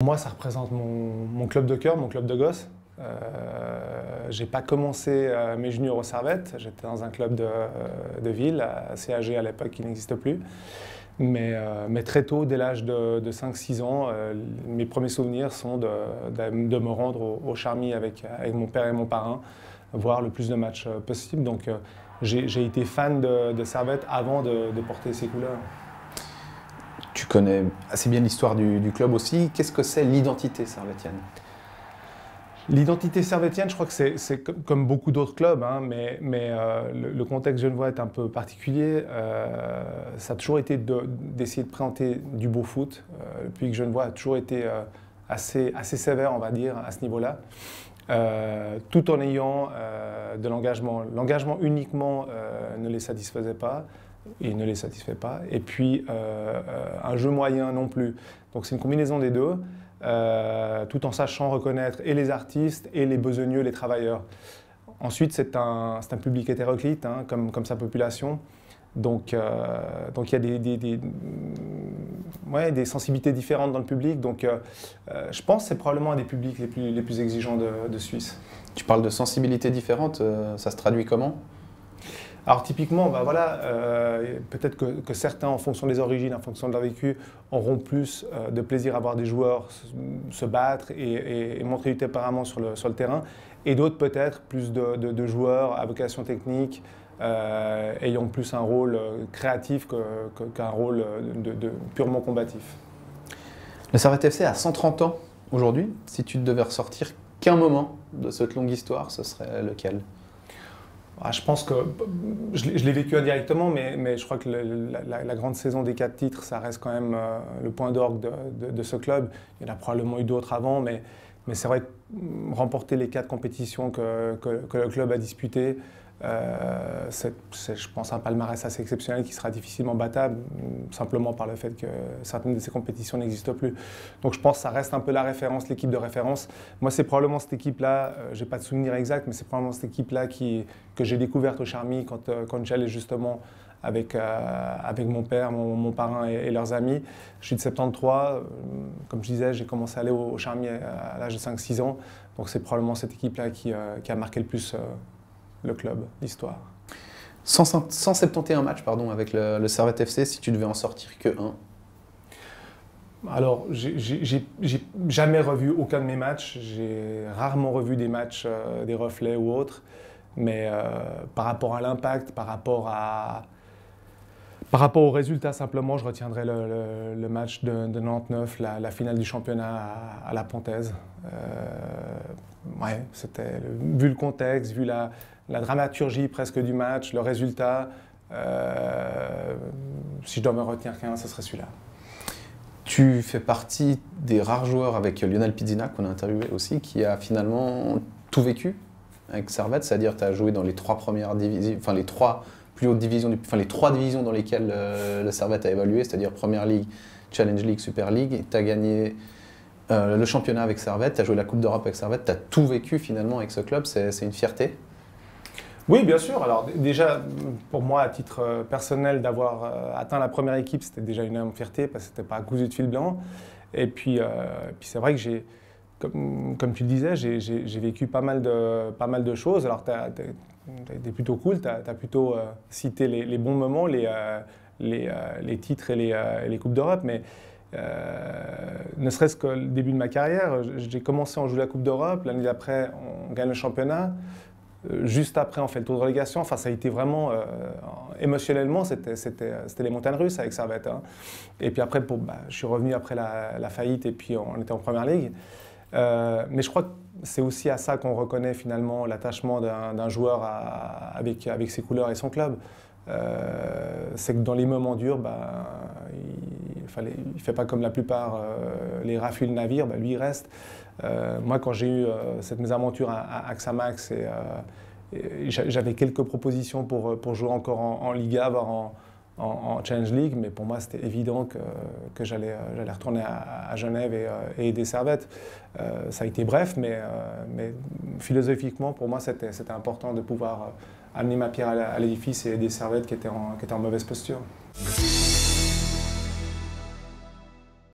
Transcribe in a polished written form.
Moi, ça représente mon club de cœur, mon club de gosse. J'ai pas commencé mes juniors au Servette, j'étais dans un club de ville, à CAG à l'époque qui n'existe plus. Mais très tôt, dès l'âge de 5-6 ans, mes premiers souvenirs sont de me rendre au Charmy avec mon père et mon parrain, voir le plus de matchs possible. Donc j'ai été fan de Servette avant de porter ces couleurs. Tu connais assez bien l'histoire du club aussi. Qu'est-ce que c'est l'identité servettienne? L'identité servettienne, je crois que c'est comme beaucoup d'autres clubs, hein, mais le contexte genevois est un peu particulier. Ça a toujours été d'essayer de présenter du beau foot. Le public genevois a toujours été assez sévère, on va dire, à ce niveau-là, tout en ayant de l'engagement. L'engagement uniquement ne les satisfaisait pas. Et ne les satisfait pas. Et puis, un jeu moyen non plus. Donc c'est une combinaison des deux, tout en sachant reconnaître et les artistes et les besogneux, les travailleurs. Ensuite, c'est un public hétéroclite, hein, comme sa population. Donc il y a des sensibilités différentes dans le public. Donc je pense que c'est probablement un des publics les plus exigeants de Suisse. Tu parles de sensibilités différentes, ça se traduit comment? Alors typiquement, bah voilà, peut-être que certains, en fonction des origines, en fonction de leur vécu, auront plus de plaisir à voir des joueurs se battre et montrer du tempérament sur le terrain, et d'autres peut-être plus de joueurs à vocation technique, ayant plus un rôle créatif qu'un rôle purement combatif. Le Servette FC a 130 ans aujourd'hui. Si tu devais ressortir qu'un moment de cette longue histoire, ce serait lequel? Je pense que je l'ai vécu indirectement, mais je crois que la grande saison des 4 titres, ça reste quand même le point d'orgue de ce club. Il y en a probablement eu d'autres avant, mais c'est vrai que remporter les 4 compétitions que le club a disputées, c'est, je pense, un palmarès assez exceptionnel qui sera difficilement battable, simplement par le fait que certaines de ces compétitions n'existent plus. Donc je pense que ça reste un peu la référence, l'équipe de référence. Moi, c'est probablement cette équipe-là, je n'ai pas de souvenir exact, mais c'est probablement cette équipe-là que j'ai découverte au Charmy quand j'allais justement avec mon père, mon parrain et leurs amis. Je suis de 73, comme je disais, j'ai commencé à aller au Charmy à l'âge de 5-6 ans, donc c'est probablement cette équipe-là qui a marqué le plus le club, l'histoire. 171 matchs pardon, avec le Servette FC, si tu devais en sortir que un. Alors, j'ai jamais revu aucun de mes matchs. J'ai rarement revu des matchs, des reflets ou autres. Mais par rapport à l'impact, par rapport au résultat, simplement, je retiendrai le match de 99, la finale du championnat à la Pontaise. Ouais, vu le contexte, vu la dramaturgie presque du match, le résultat, si je dois me retenir qu'un, ce serait celui-là. Tu fais partie des rares joueurs avec Lionel Pizzina, qu'on a interviewé aussi, qui a finalement tout vécu avec Servette, c'est-à-dire tu as joué dans les 3 premières divisions, enfin les 3 plus hautes divisions, enfin les 3 divisions dans lesquelles le Servette a évolué, c'est-à-dire Première Ligue, Challenge League, Super League. Tu as gagné le championnat avec Servette, tu as joué la Coupe d'Europe avec Servette, tu as tout vécu finalement avec ce club, c'est une fierté? Oui, bien sûr. Alors déjà, pour moi, à titre personnel, d'avoir atteint la première équipe, c'était déjà une énorme fierté parce que ce n'était pas cousu de fil blanc. Et puis c'est vrai que comme tu le disais, j'ai vécu pas mal de choses. Alors tu as été plutôt cool, tu as plutôt cité les bons moments, les titres et les Coupes d'Europe, mais ne serait-ce que le début de ma carrière, j'ai commencé à jouer la Coupe d'Europe, l'année d'après on gagne le championnat. Juste après, on fait le tour de relégation. Enfin, ça a été vraiment émotionnellement, c'était les montagnes russes avec Servette. Hein. Et puis après, je suis revenu après la faillite et puis on était en Première Ligue. Mais je crois que c'est aussi à ça qu'on reconnaît finalement l'attachement d'un joueur avec ses couleurs et son club. C'est que dans les moments durs, il ne fait pas comme la plupart les rafles le navire, lui il reste. Moi, quand j'ai eu cette mésaventure à Xamax, j'avais quelques propositions pour jouer encore en Liga, voire en Challenge League, mais pour moi c'était évident que j'allais retourner à Genève et aider Servette. Ça a été bref, mais philosophiquement pour moi c'était important de pouvoir amener ma pierre à l'édifice et aider Servette qui était en mauvaise posture.